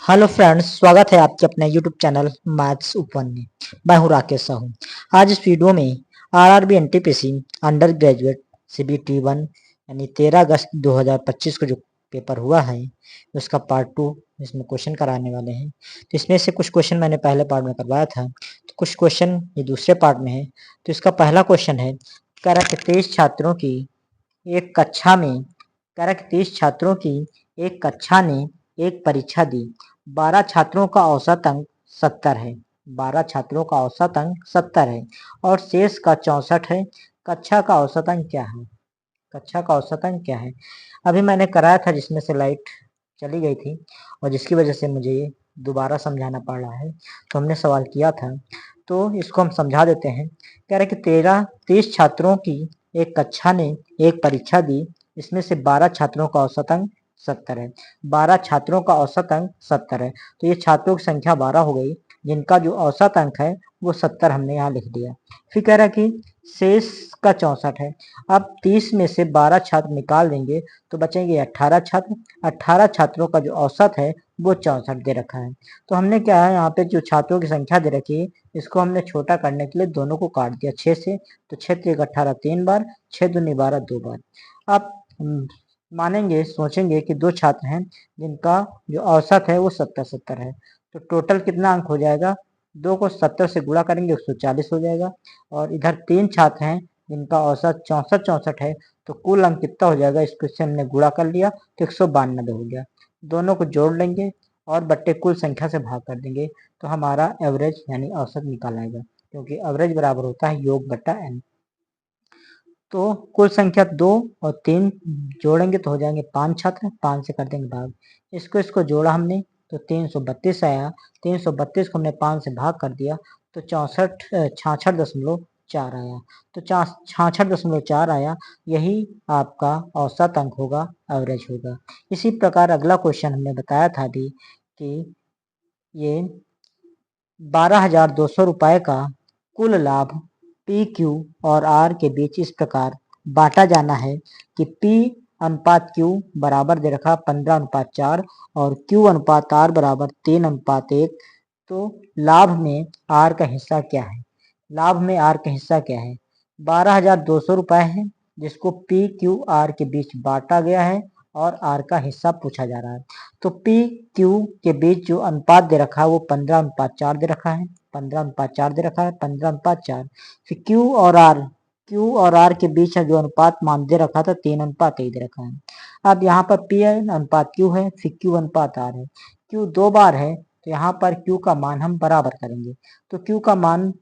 Hello friends, स्वागत है आपके अपने यूट्यूब चैनल मैथ्स ओपन में। मैं हूं राकेश साहू। आज इस वीडियो में RRB NTPC under graduate CBT 1 यानी 13 अगस्त 2025 को जो पेपर हुआ है उसका पार्ट 2 इसमें क्वेश्चन कराने वाले हैं। तो इसमें से कुछ क्वेश्चन मैंने पहले पार्ट में करवाया था, तो कुछ क्वेश्चन ये दूसरे पार्ट में है। तो इसका पहला क्वेश्चन है, कह रहा है कि 23 छात्रों की एक कक्षा में कह रहा है कि 30 छात्रों की एक कक्षा ने एक परीक्षा दी। 12 छात्रों का औसत अंक 70 है। 12 छात्रों का औसत अंक 70 है और शेष का 64 है। कक्षा का औसत अंक क्या है? कक्षा का औसत अंक क्या है? अभी मैंने कराया था जिसमें से लाइट चली गई थी और जिसकी वजह से मुझे ये दोबारा समझाना पड़ रहा है। तो हमने सवाल किया था, तो इसको हम समझा देते हैं। कह रहे कि 30 छात्रों की एक कक्षा ने एक परीक्षा दी। इसमें से 12 छात्रों का औसत अंक 70 है। 12 छात्रों का औसत अंक 70 है, तो ये छात्रों की संख्या 12 हो गई, जिनका जो औसत अंक है वो 70 हमने यहाँ लिख दिया। फिर कह रहा है कि शेष का 64 है। अब 30 में से 12 छात्र निकाल देंगे तो बचेंगे 18 छात्र। 18 छात्रों का जो औसत है वो 64 दे रखा है। तो हमने क्या है, यहाँ पे जो छात्रों की संख्या दे रखी है इसको हमने छोटा करने के लिए दोनों को काट दिया 6 से। तो 6 3 18 3 बार, 6 दूनी 12 2 बार। अब मानेंगे, सोचेंगे कि दो छात्र हैं जिनका जो औसत है वो 70 है, तो टोटल कितना अंक हो जाएगा? 2 को 70 से गुणा करेंगे 140 हो जाएगा। और इधर 3 छात्र हैं जिनका औसत 64 है, तो कुल अंक कितना हो जाएगा? इसको इससे हमने गुणा कर लिया तो 192 हो गया। दोनों को जोड़ लेंगे और बट्टे कुल संख्या से भाग कर देंगे, तो हमारा एवरेज यानी औसत निकाल आएगा, क्योंकि एवरेज बराबर होता है योग बट्टा n। तो कुल संख्या 2 और 3 जोड़ेंगे तो हो जाएंगे 5 छात्र, 5 से कर देंगे भाग। इसको जोड़ा हमने तो 332 आया। 332 को हमने 5 से भाग कर दिया तो 66.4 आया। तो 66.4 आया, यही आपका औसत अंक होगा, एवरेज होगा। इसी प्रकार अगला क्वेश्चन हमने बताया था अभी कि ये 12,200 रुपए का कुल लाभ पी क्यू और आर के बीच इस प्रकार बांटा जाना है कि पी अनुपात क्यू बराबर दे रखा 15:4 और क्यू अनुपात आर बराबर 3:1। तो लाभ में आर का हिस्सा क्या है? लाभ में आर का हिस्सा क्या है? 12,200 रुपए है, जिसको पी क्यू आर के बीच बांटा गया है और आर का हिस्सा पूछा जा रहा है। तो पी क्यू के बीच जो अनुपात दे रखा है वो 15:4 दे रखा है। 15:4 दे रखा है, 15:4। फिर क्यू और आर के बीच जो अनुपात मान दे रखा था 3:1 दे रखा है। अब यहाँ पर पी अनुपात क्यू है, फिर क्यू अनुपात आर है। क्यू 2 बार है, तो यहाँ पर क्यू का मान हम बराबर करेंगे। तो क्यू का मान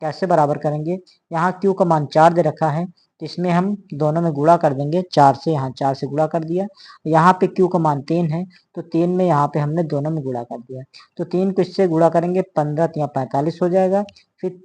कैसे बराबर करेंगे? यहाँ क्यू का मान 4 दे रखा है, तो इसमें हम दोनों में गुणा कर देंगे 4 से। यहाँ 4 से गुणा कर दिया। यहाँ पे क्यू का मान 3 है, तो 3 में यहाँ पे हमने दोनों में गुणा कर दिया। तो 3 को इससे गुणा करेंगे 15 3 45 हो जाएगा। फिर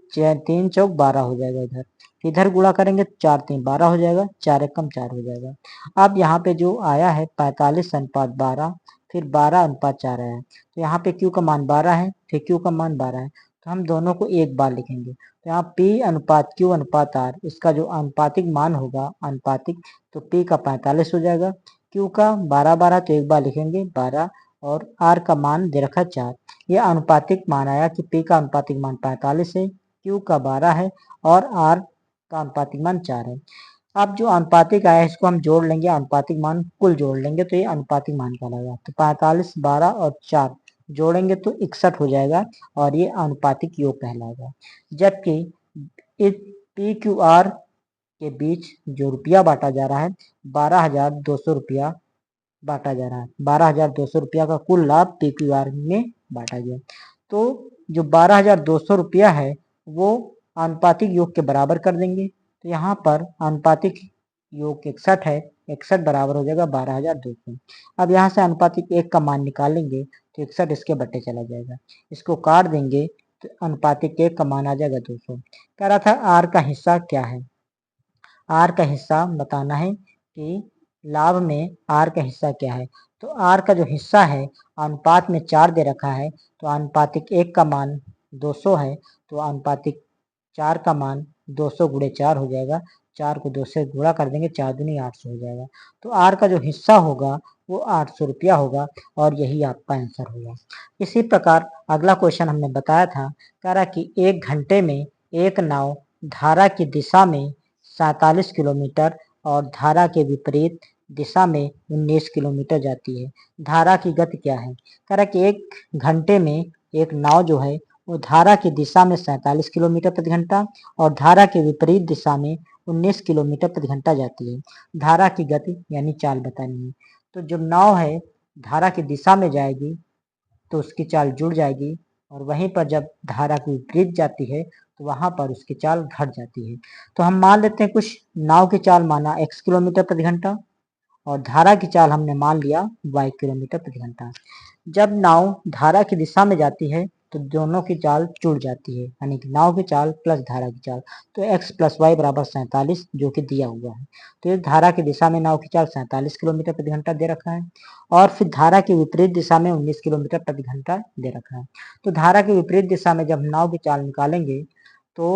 3 चौक 12 हो जाएगा। इधर गुणा करेंगे 4 3 12 हो जाएगा, 4 1 4 हो जाएगा। अब यहाँ पे जो आया है 45:12, फिर 12:4 आया है। तो यहाँ पे क्यू का मान 12 है, फिर क्यू का मान 12 है, तो हम दोनों को एक बार लिखेंगे। तो यहाँ P अनुपात Q अनुपात R, इसका जो अनुपातिक मान होगा अनुपातिक, तो P का 45 हो जाएगा। Q का 12 तो एक बार लिखेंगे 12, और R का मान दे रखा 4। यह अनुपातिक मान आया कि P का अनुपातिक मान 45 है, Q का 12 है और R का अनुपातिक मान 4 है। अब जो अनुपातिक आया इसको हम जोड़ लेंगे, अनुपातिक मान कुल जोड़ लेंगे तो ये अनुपातिक मान कहलाएगा। तो 45 12 और 4 जोड़ेंगे तो 61 हो जाएगा और ये अनुपातिक योग कहलाएगा। जबकि इस पी क्यू आर के बीच जो रुपया बांटा जा रहा है 12,200 रुपया बांटा जा रहा है। 12,200 रुपया का कुल लाभ पी क्यू आर में बांटा गया। तो जो 12,200 रुपया है वो अनुपातिक योग के बराबर कर देंगे। तो यहाँ पर अनुपातिक योग 61 है, 61 बराबर हो जाएगा 12,200। अब यहाँ से अनुपातिक 1 का मान निकालेंगे तो 61 इसके बट्टे चला जाएगा। इसको काट देंगे तो अनुपातिक 1 का मान आ जाएगा 200। कह रहा था आर का हिस्सा क्या है? आर का हिस्सा बताना है कि लाभ में आर का हिस्सा क्या है। तो आर का जो हिस्सा है अनुपात में 4 दे रखा है, तो अनुपातिक 1 का मान 200 है, तो अनुपातिक 4 का मान 200 गुणे 4 हो जाएगा। 4 को 2 से गुणा कर देंगे, 4 दूनी 800 हो जाएगा। तो आर का जो हिस्सा होगा वो 800 रुपया होगा और यही आपका आंसर होगा। इसी प्रकार अगला क्वेश्चन हमने बताया था, कह रहा कि 1 घंटे में एक नाव धारा की दिशा में 47 किलोमीटर और धारा के विपरीत दिशा में 19 किलोमीटर जाती है। धारा की गति क्या है? कह रहा कि 1 घंटे में एक नाव जो है वो धारा की दिशा में 47 किलोमीटर प्रति घंटा और धारा के विपरीत दिशा में 19 किलोमीटर प्रति घंटा जाती है। धारा की गति यानी चाल बतानी है। तो जो नाव है धारा की दिशा में जाएगी तो उसकी चाल जुड़ जाएगी और वहीं पर जब धारा की विपरीत जाती है तो वहां पर उसकी चाल घट जाती है। तो हम मान लेते हैं कुछ नाव की चाल माना x किलोमीटर प्रति घंटा और धारा की चाल हमने मान लिया y किलोमीटर प्रति घंटा। जब नाव धारा की दिशा में जाती है तो दोनों की चाल जुड़ जाती है, यानी कि नाव की चाल प्लस धारा की चाल। तो x प्लस वाई बराबर 47 जो कि दिया हुआ है। तो इस धारा की दिशा में नाव की चाल 47 किलोमीटर प्रति घंटा दे रखा है और फिर धारा की विपरीत दिशा में 19 किलोमीटर प्रति घंटा दे रखा है। तो धारा की विपरीत दिशा में जब नाव की चाल निकालेंगे तो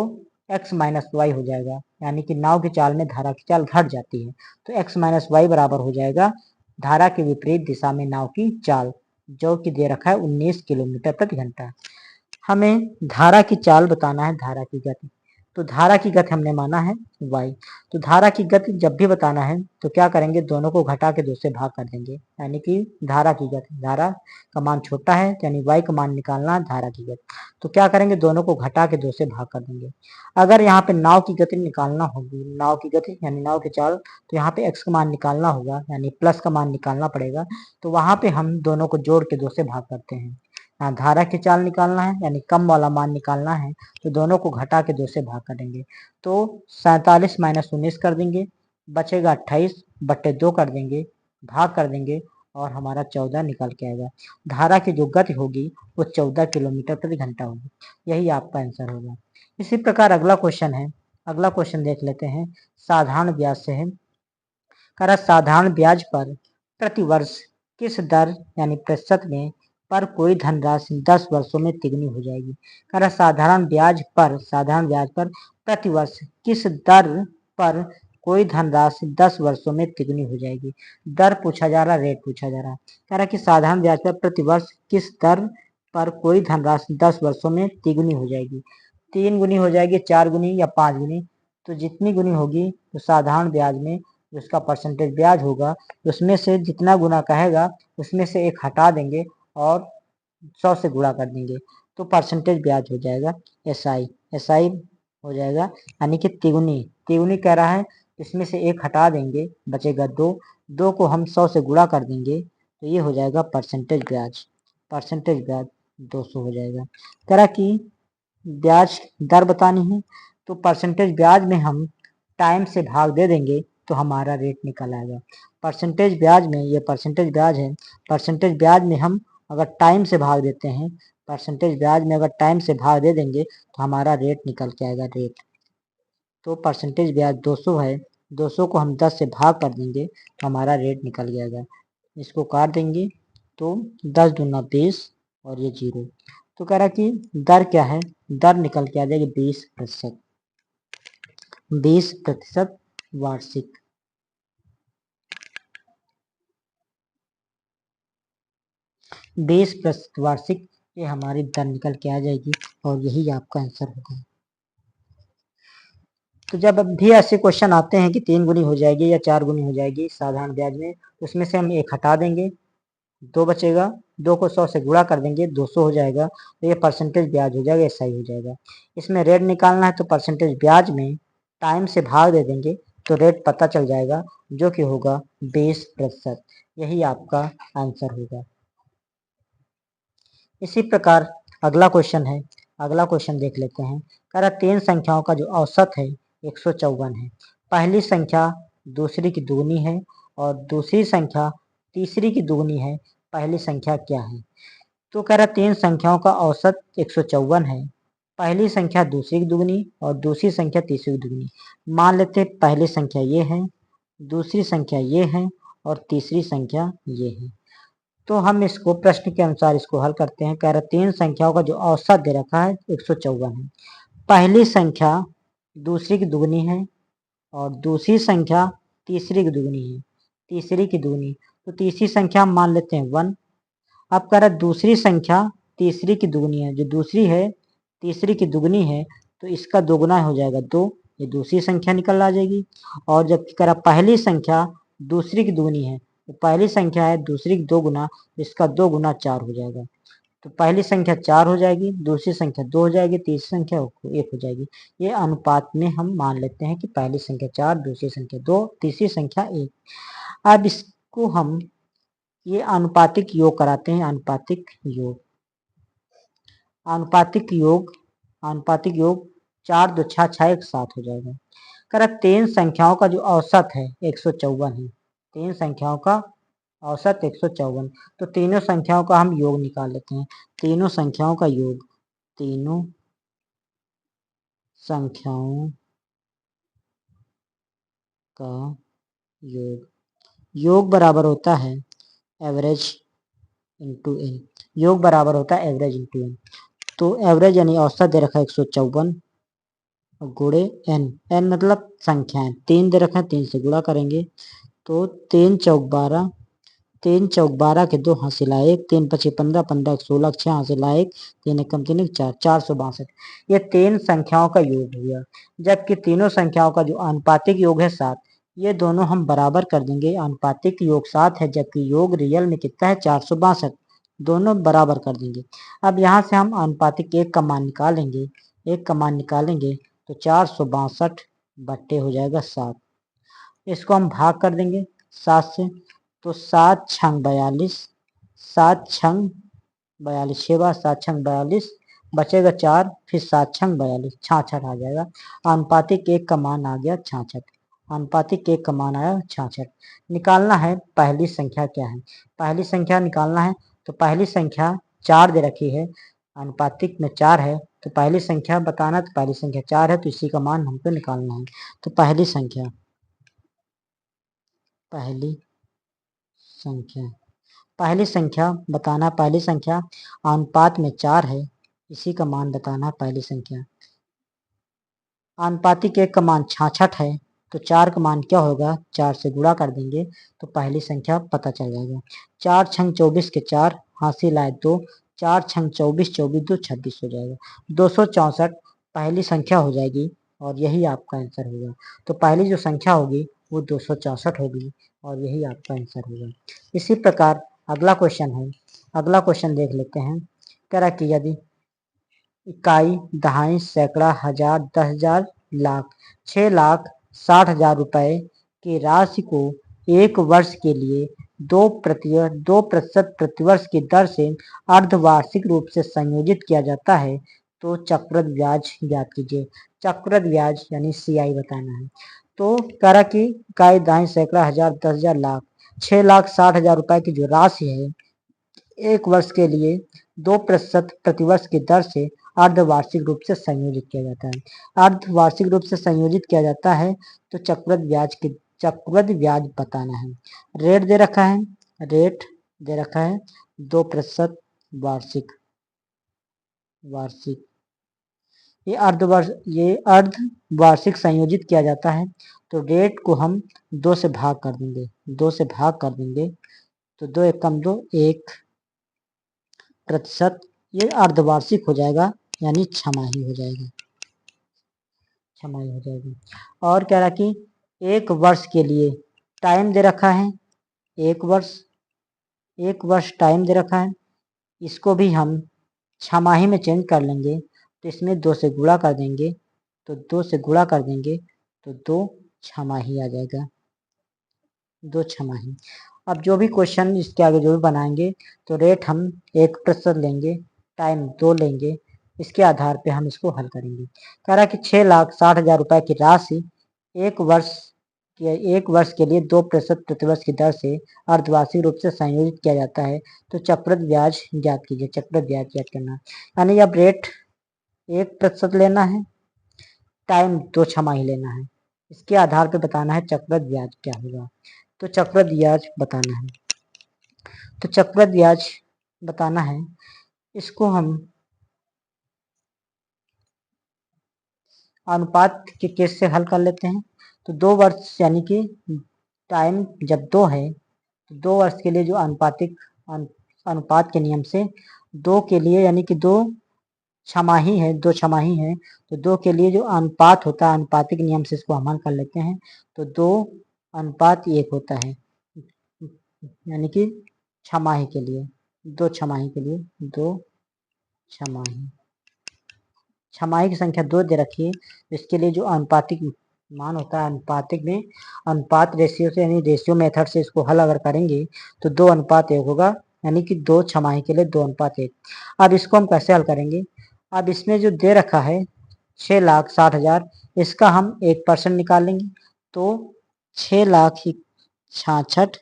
x माइनस वाई हो जाएगा, यानी कि नाव की चाल में धारा की चाल घट जाती है। तो x माइनस वाई बराबर हो जाएगा धारा के विपरीत दिशा में नाव की चाल, जो कि दे रखा है 19 किलोमीटर प्रति घंटा। हमें धारा की चाल बताना है, धारा की गति। तो धारा की गति हमने माना है y। तो धारा की गति जब भी बताना है तो क्या करेंगे, दोनों को घटा के 2 से भाग कर देंगे, यानी कि धारा की गति, धारा का मान छोटा है यानी y का मान निकालना है धारा की गति। तो क्या करेंगे, दोनों को घटा के 2 से भाग कर देंगे। अगर यहाँ पे नाव की गति निकालना होगी, नाव की गति यानी नाव की चाल, तो यहाँ पे x का मान निकालना होगा यानी प्लस का मान निकालना पड़ेगा। तो वहां पे हम दोनों को जोड़ के 2 से भाग करते हैं। धारा की चाल निकालना है यानी कम वाला मान निकालना है, तो दोनों को घटा के 2 से भाग करेंगे। तो 47 माइनस 19 कर देंगे, बचेगा 28 बट्टे 2 कर देंगे, भाग कर देंगे और हमारा 14 निकल के आएगा। धारा की जो गति होगी वो 14 किलोमीटर प्रति घंटा होगी। यही आपका आंसर होगा। इसी प्रकार अगला क्वेश्चन है, अगला क्वेश्चन देख लेते हैं। साधारण ब्याज से है, कह साधारण ब्याज पर प्रति वर्ष किस दर यानी प्रतिशत में पर कोई धनराशि 10 वर्षों में तिगुनी हो जाएगी। कह रहा साधारण ब्याज पर प्रति वर्ष किस दर पर कोई धनराशि 10 वर्षों में तिगुनी हो जाएगी। दर पूछा जा रहा, रेट पूछा जा रहा। कह रहा कि साधारण ब्याज पर प्रति वर्ष किस दर पर कोई धनराशि 10 वर्षों में तिगुनी हो जाएगी। 3 गुनी हो जाएगी, 4 गुनी या 5 गुनी। तो जितनी गुनी होगी तो साधारण ब्याज में उसका परसेंटेज ब्याज होगा, उसमें से जितना गुना कहेगा उसमें से एक हटा देंगे और 100 से गुणा कर देंगे तो परसेंटेज ब्याज हो जाएगा एसआई हो जाएगा, यानी कि तिगुनी कह रहा है, इसमें से एक हटा देंगे बचेगा 2 को हम 100 से गुणा कर देंगे तो ये हो जाएगा परसेंटेज ब्याज 200 हो जाएगा। कह रहा कि ब्याज दर बतानी है तो परसेंटेज ब्याज में हम टाइम से भाग दे देंगे तो हमारा रेट निकल आएगा। परसेंटेज ब्याज में, ये परसेंटेज ब्याज है, परसेंटेज ब्याज में हम अगर टाइम से भाग देते हैं, परसेंटेज ब्याज में अगर टाइम से भाग दे देंगे तो हमारा रेट निकल के आएगा रेट। तो परसेंटेज ब्याज 200 है, 200 को हम 10 से भाग कर देंगे तो हमारा रेट निकल जाएगा। इसको काट देंगे तो 10 दूना 20 और ये 0। तो कह रहा कि दर क्या है, दर निकल के आ जाएगी 20% वार्षिक। 20% वार्षिक ये हमारी दर निकल के आ जाएगी और यही आपका आंसर होगा। तो जब भी ऐसे क्वेश्चन आते हैं कि 3 गुनी हो जाएगी या 4 गुनी हो जाएगी साधारण ब्याज में, उसमें से हम एक हटा देंगे, 2 बचेगा, 2 को 100 से गुणा कर देंगे, 200 हो जाएगा, तो ये परसेंटेज ब्याज हो जाएगा, एसआई हो जाएगा। इसमें रेट निकालना है तो परसेंटेज ब्याज में टाइम से भाग दे देंगे तो रेट पता चल जाएगा, जो कि होगा 20%। यही आपका आंसर होगा। इसी प्रकार अगला क्वेश्चन है, अगला क्वेश्चन देख लेते हैं। कह रहा 3 संख्याओं का जो औसत है 154 है। पहली संख्या दूसरी की दुगनी है और दूसरी संख्या तीसरी की दुगनी है, पहली संख्या क्या है। तो कह रहा 3 संख्याओं का औसत 154 है, पहली संख्या दूसरी की दुगनी और दूसरी संख्या तीसरी की दुगनी। मान लेते पहली संख्या ये है, दूसरी संख्या ये है और तीसरी संख्या ये है। तो हम इसको प्रश्न के अनुसार इसको हल करते हैं। कह रहे 3 संख्याओं का जो औसत दे रखा है 154 है, पहली संख्या दूसरी की दुगनी है और दूसरी संख्या तीसरी की दुगनी है, तीसरी की दुगनी। तो तीसरी संख्या हम मान लेते हैं 1। अब कह रहा है दूसरी संख्या तीसरी की दुगनी है, जो दूसरी है तीसरी की दुगनी है तो इसका दोगुना हो जाएगा 2, ये दूसरी संख्या निकल आ जाएगी। और जब कह रहा पहली संख्या दूसरी की दुगनी है तो पहली संख्या है दूसरी की 2 गुना, इसका 2 गुना 4 हो जाएगा। तो पहली संख्या 4 हो जाएगी, दूसरी संख्या 2 हो जाएगी, तीसरी संख्या 1 हो जाएगी। ये अनुपात में हम मान लेते हैं कि पहली संख्या 4, दूसरी संख्या 2, तीसरी संख्या 1। अब इसको हम ये अनुपातिक योग कराते हैं। अनुपातिक योग, अनुपातिक योग, अनुपातिक योग 4 2 6 6 1 7 हो जाएगा। कर तीन संख्याओं का जो औसत है 154 है। तीन संख्याओं का औसत 154, तो तीनों संख्याओं का हम योग निकाल लेते हैं। तीनों संख्याओं का योग, तीनों संख्याओं का योग, योग बराबर होता है एवरेज इंटू एन। योग बराबर होता है एवरेज इंटू एन। तो एवरेज यानी औसत दे रखा है 154 गुणे एन, एन मतलब संख्याएं, 3 दे रखा है, 3 से गुणा करेंगे तो 3 चौक 12, 3 चौक 12 के 2 हासिला 1, 3 पचे 15, 15 एक 16, 6 हासिला 1, 3 एकम 3 एक 4, 462। ये तीन संख्याओं का योग हो गया। जबकि तीनों संख्याओं का जो आनुपातिक योग है 7, ये दोनों हम बराबर कर देंगे। आनुपातिक योग 7 है जबकि योग रियल में कितना है 462, दोनों बराबर कर देंगे। अब यहाँ से हम आनुपातिक 1 का मान निकालेंगे, 1 का मान निकालेंगे तो 462 बट्टे हो जाएगा 7। इसको हम भाग कर देंगे 7 से, तो 7 छंग 42, 7 छंग 42, 6 बार 7 छंग 42, बचेगा 4, फिर 7 छंग 42, 66 आ जाएगा। आनुपातिक 1 का मान आ गया 66। आनुपातिक 1 का मान आया 66। निकालना है पहली संख्या क्या है, पहली संख्या निकालना है। तो पहली संख्या 4 दे रखी है, आनुपातिक में 4 है, तो पहली संख्या बताना, तो पहली संख्या 4 है तो इसी का मान हमको निकालना है। तो पहली संख्या, पहली संख्या, पहली संख्या बताना, पहली संख्या अनुपात में 4 है, इसी का मान बताना। पहली संख्या अनुपातिक 1 का मान 66 है, तो 4 का मान क्या होगा, 4 से गुणा कर देंगे तो पहली संख्या पता चल जाएगा। 4 छंग 24 के 4 हासिल आए 2, 4 छंग 24, 24 2 26 हो जाएगा। 264 पहली संख्या हो जाएगी और यही आपका आंसर होगा। तो पहली जो संख्या होगी वो 264 होगी और यही आपका आंसर होगा। इसी प्रकार अगला क्वेश्चन है, अगला क्वेश्चन देख लेते हैं। कह रहा कि यदि इकाई, दहाई, सैकड़ा, हजार, 10,000, लाख, 6,60,000 रुपए की राशि को एक वर्ष के लिए 2% प्रतिवर्ष की दर से अर्धवार्षिक रूप से संयोजित किया जाता है तो चक्रवृद्धि ब्याज ज्ञात कीजिए। चक्रवृद्धि ब्याज यानी CI बताना है। तो कह रहा कि इकाई, दहाई, सैकड़ा, हजार, 10,000, लाख, 6,60,000 रुपए की जो राशि है एक वर्ष के लिए 2% प्रतिवर्ष की दर से अर्धवार्षिक रूप से संयोजित किया जाता है। अर्धवार्षिक रूप से संयोजित किया जाता है तो चक्रवृद्धि ब्याज बताना है। रेट दे रखा है, रेट दे रखा है 2% वार्षिक, वार्षिक। ये अर्धवार्षिक संयोजित किया जाता है तो रेट को हम 2 से भाग कर देंगे, 2 से भाग कर देंगे तो 2 एकम 2, 1%, ये अर्धवार्षिक हो जाएगा यानी छमाही हो जाएगी, छमाही हो जाएगी। और कह रहा कि एक वर्ष के लिए टाइम दे रखा है, एक वर्ष, एक वर्ष टाइम दे रखा है, इसको भी हम छमाही में चेंज कर लेंगे तो इसमें 2 से गुणा कर देंगे, तो 2 से गुणा कर देंगे तो 2 छमाही आ जाएगा, 2 छमाही। अब जो भी क्वेश्चन इसके आगे जो भी बनाएंगे तो रेट हम 1% लेंगे, टाइम 2 लेंगे, इसके आधार पे हम इसको हल करेंगे। कह रहा है कि 6,60,000 रुपए की राशि एक वर्ष के लिए 2% प्रतिवर्ष की दर से अर्धवार्षिक रूप से संयोजित किया जाता है तो चक्रवृद्धि ब्याज ज्ञात कीजिए। चक्रवृद्धि ब्याज ज्ञात करना यानी अब रेट 1% लेना है, टाइम 2 छमाही लेना है, इसके आधार पे बताना है चक्रवृद्धि ब्याज क्या होगा। तो चक्रवृद्धि ब्याज बताना है, तो चक्रवृद्धि ब्याज बताना है, इसको हम अनुपात के केस से हल कर लेते हैं। तो 2 वर्ष यानी कि टाइम जब 2 है तो 2 वर्ष के लिए जो अनुपात के नियम से 2 के लिए यानी कि 2 छमाही है, 2 छमाही है, तो 2 के लिए जो अनुपात होता है अनुपातिक नियम से इसको हम हल कर लेते हैं। तो 2:1 होता है, यानी कि छमाही के लिए 2 छमाही के लिए 2 छमाही छमाही की संख्या 2 दे रखी है। इसके लिए जो अनुपातिक मान होता है अनुपातिक में अनुपात रेशियो से यानी रेशियो मेथड से इसको हल अगर करेंगे तो 2:1 होगा, यानी कि 2 छमाही के लिए 2:1। अब इसको हम कैसे हल करेंगे? अब इसमें जो दे रखा है 6,60,000, इसका हम 1% निकालेंगे तो 6,66,000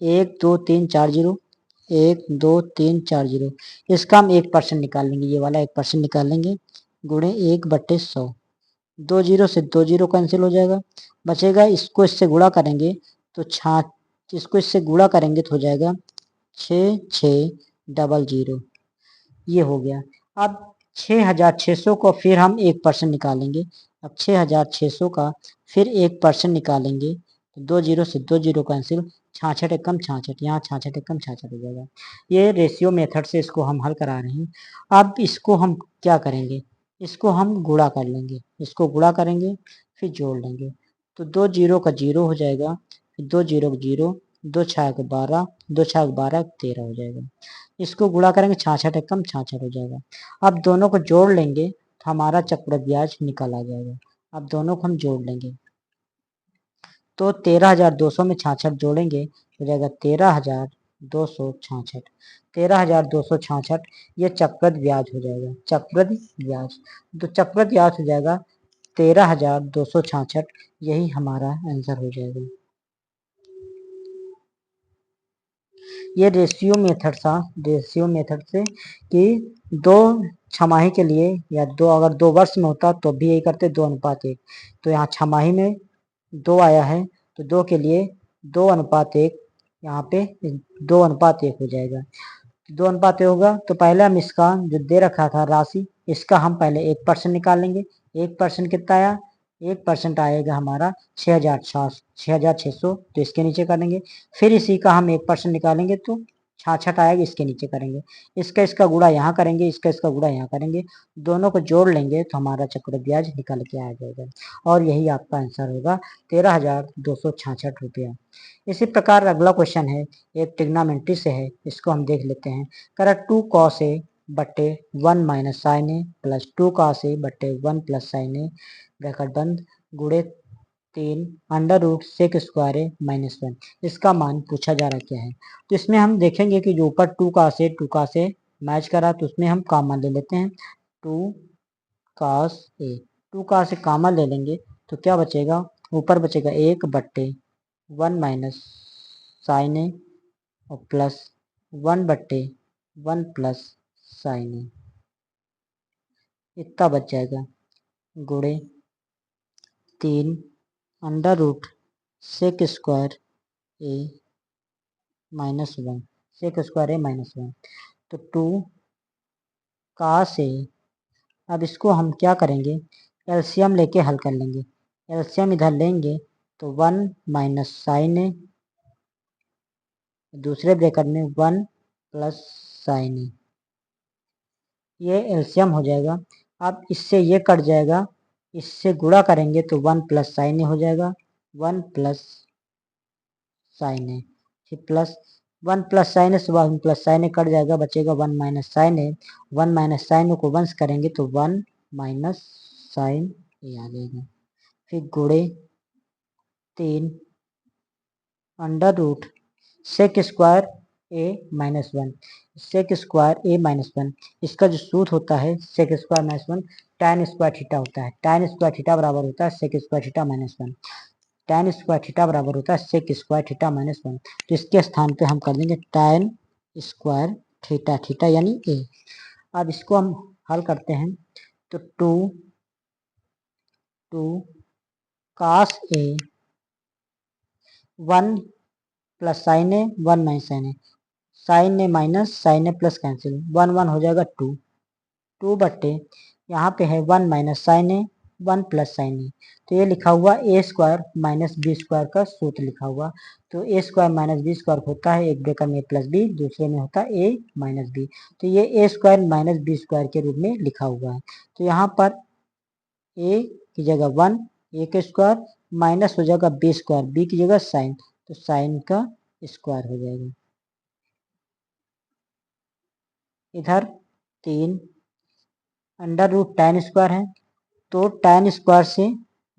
1 2 3 4 0 1 2 3 4 0, इसका हम 1% निकालेंगे, ये वाला 1% निकालेंगे गुणे 1/100। 2 जीरो से 2 जीरो कैंसिल हो जाएगा, बचेगा इसको इससे गुणा करेंगे तो इसको इससे गुणा करेंगे तो हो जाएगा 6600, ये हो गया। अब 6,600 को फिर हम 1% निकालेंगे। अब 6,600 का फिर 1% निकालेंगे तो 2 जीरो से 2 जीरो कैंसिल, 66 एकम 66, यहाँ 66 एकम 66 हो जाएगा। ये रेशियो मेथड से इसको हम हल करा रहे हैं। अब इसको हम क्या करेंगे? इसको हम गुणा कर लेंगे, इसको गुणा करेंगे फिर जोड़ लेंगे तो 2 जीरो का 0 हो जाएगा, फिर 2 जीरो का 0, 2 छः 12, 2 छः 12 13 हो जाएगा। इसको गुणा करेंगे 66 एकम 66 हो जाएगा। अब दोनों को जोड़ लेंगे तो हमारा चक्रवृद्धि ब्याज निकल आ जाएगा। अब दोनों को हम जोड़ लेंगे तो 13,200 में 66 जोड़ेंगे हो जाएगा 13,266। 13,266 ये चक्रवृद्धि ब्याज हो जाएगा, चक्रवृद्धि ब्याज। तो चक्रवृद्धि ब्याज हो जाएगा 13,266, यही हमारा आंसर हो जाएगा। ये रेशियो मेथड था, रेशियो मेथड से कि 2 छमाही के लिए या अगर 2 वर्ष में होता तो भी यही करते 2:1। तो यहाँ छमाही में 2 आया है तो 2 के लिए 2:1, यहाँ पे 2:1 हो जाएगा। 2:1 होगा तो पहले हम इसका जो दे रखा था राशि, इसका हम पहले 1% निकालेंगे। 1% कितना आया? 1% आएगा हमारा 6,600, तो इसके नीचे करेंगे। फिर इसी का हम 1% निकालेंगे तो 66 आएगा, इसके नीचे करेंगे। इसका गुणा यहाँ करेंगे, इसका गुणा यहाँ करेंगे, दोनों को जोड़ लेंगे तो हमारा चक्रवृद्धि ब्याज निकल के आ जाएगा और यही आपका आंसर होगा 13,266 रुपया। इसी प्रकार अगला क्वेश्चन है, एक ट्रिग्नोमेट्री से है, इसको हम देख लेते हैं। करेक्ट 2 cos A बट्टे 1 minus sine A plus 2 cos A बट्टे 1 प्लस साइन ए ब्रैकेट बंद गुणे 3 under root sec square A minus 1, इसका मान पूछा जा रहा क्या है। तो इसमें हम देखेंगे कि जो ऊपर 2 cos A मैच करा तो उसमें हम कॉमन ले लेते हैं 2 cos A। 2 cos A common ले लेंगे तो क्या बचेगा? ऊपर बचेगा 1 बट्टे 1 माइनस साइन ए और प्लस 1 बट्टे 1 प्लस साइन ए, इतना बच जाएगा गुणे 3 under root sec square A minus 1, sec square A minus 1, तो 2 cos A। अब इसको हम क्या करेंगे? एलसीएम लेके हल कर लेंगे। एलसीएम इधर लेंगे तो 1 माइनस साइन ए, दूसरे ब्रैकेट में 1 प्लस साइन ए, ये एलसीएम हो जाएगा। अब इससे ये कट जाएगा, इससे गुणा करेंगे तो 1 प्लस साइन ए हो जाएगा, 1 प्लस साइन ए, फिर प्लस 1 प्लस साइन ए से 1 प्लस साइन ए कट जाएगा, बचेगा 1 minus sine A. 1 minus sine ए को वंश करेंगे तो 1 माइनस साइन ए आ जाएगा, फिर गुणे 3 under root sec square A minus 1, sec square A minus 1, इसका जो सूत्र होता है sec square minus 1 tan square theta होता है। tan स्क्वायर थीटा बराबर होता है sec square theta minus 1। tan square theta बराबर होता है सेक स्क्वायर थीटा माइनस 1, तो इसके स्थान पे हम कर देंगे tan स्क्वायर थीटा, थीटा यानी ए। अब इसको हम हल करते हैं तो 2 cos A 1 plus sine A 1 minus sine A, sine A minus sine A plus cancel 1 1 हो जाएगा 2 बट्टे यहाँ पे है 1 minus sine A 1 plus sine ए। तो ये लिखा हुआ ए स्क्वायर माइनस बी स्क्वायर का सूत्र लिखा हुआ। तो ए स्क्वायर माइनस बी स्क्वायर होता है एक ब्रेकर में ए प्लस बी, दूसरे में होता है ए माइनस बी। तो ये A square minus B square के रूप में लिखा हुआ है। तो यहाँ पर ए की जगह 1 ए का स्क्वायर माइनस हो जाएगा बी स्क्वायर, बी की जगह साइन, तो साइन का स्क्वायर हो जाएगा। इधर 3 अंडर रूट tan स्क्वायर है, तो tan स्क्वायर से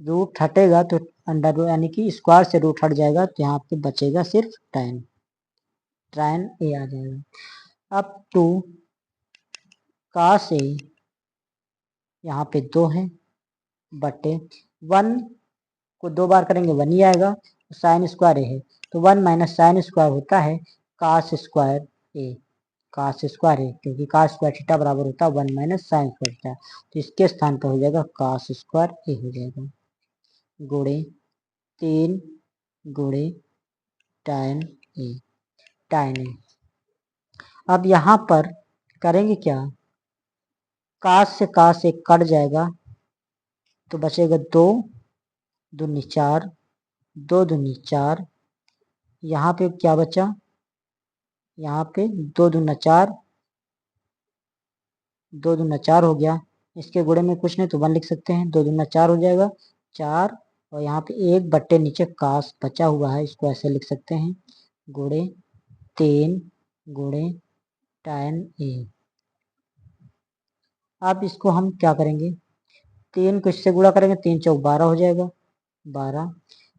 रूट हटेगा तो अंडर रूट यानी कि स्क्वायर से रूट हट जाएगा, तो यहाँ पे बचेगा सिर्फ tan ए आ जाएगा। अब 2 cos ए यहाँ पे 2 है बटे 1 को 2 बार करेंगे 1 ही आएगा, साइन स्क्वायर ए है तो 1 माइनस साइन स्क्वायर होता है cos स्क्वायर ए, cos स्क्वायर है क्योंकि cos स्क्वायर थीटा बराबर होता है 1 माइनस साइन स्क्वायर थीटा, तो इसके स्थान पर हो जाएगा cos स्क्वायर ए हो जाएगा गुणे 3 गुणे tan ए। अब यहाँ पर करेंगे क्या, cos से cos एक कट जाएगा तो बचेगा 2 दूनी 4, 2 दूनी 4, यहाँ पे क्या बचा, यहाँ पे 2 दूना 4, 2 दूना 4 हो गया, इसके गुणे में कुछ नहीं तो 1 लिख सकते हैं, 2 दूना 4 हो जाएगा 4, और यहाँ पे 1 बट्टे नीचे cos बचा हुआ है, इसको ऐसे लिख सकते हैं गुणे 3 गुणे tan ए। अब इसको हम क्या करेंगे, 3 को इससे गुणा करेंगे, 3 चौक 12 हो जाएगा 12,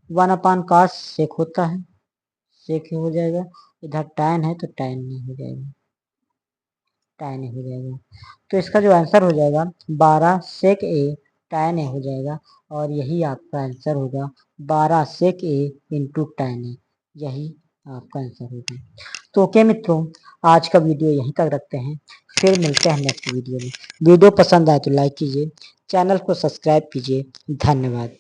1 अपान cos सेक होता है, सेक हो जाएगा, इधर tan है तो tan नहीं हो जाएगा, tan ए हो जाएगा। तो इसका जो आंसर हो जाएगा 12 सेक ए tan ए हो जाएगा, और यही आपका आंसर होगा 12 सेक ए इंटू tan ए, यही आपका आंसर होगा। तो ओके मित्रों, आज का वीडियो यहीं तक रखते हैं, फिर मिलते हैं नेक्स्ट वीडियो में। वीडियो पसंद आए तो लाइक कीजिए, चैनल को सब्सक्राइब कीजिए। धन्यवाद।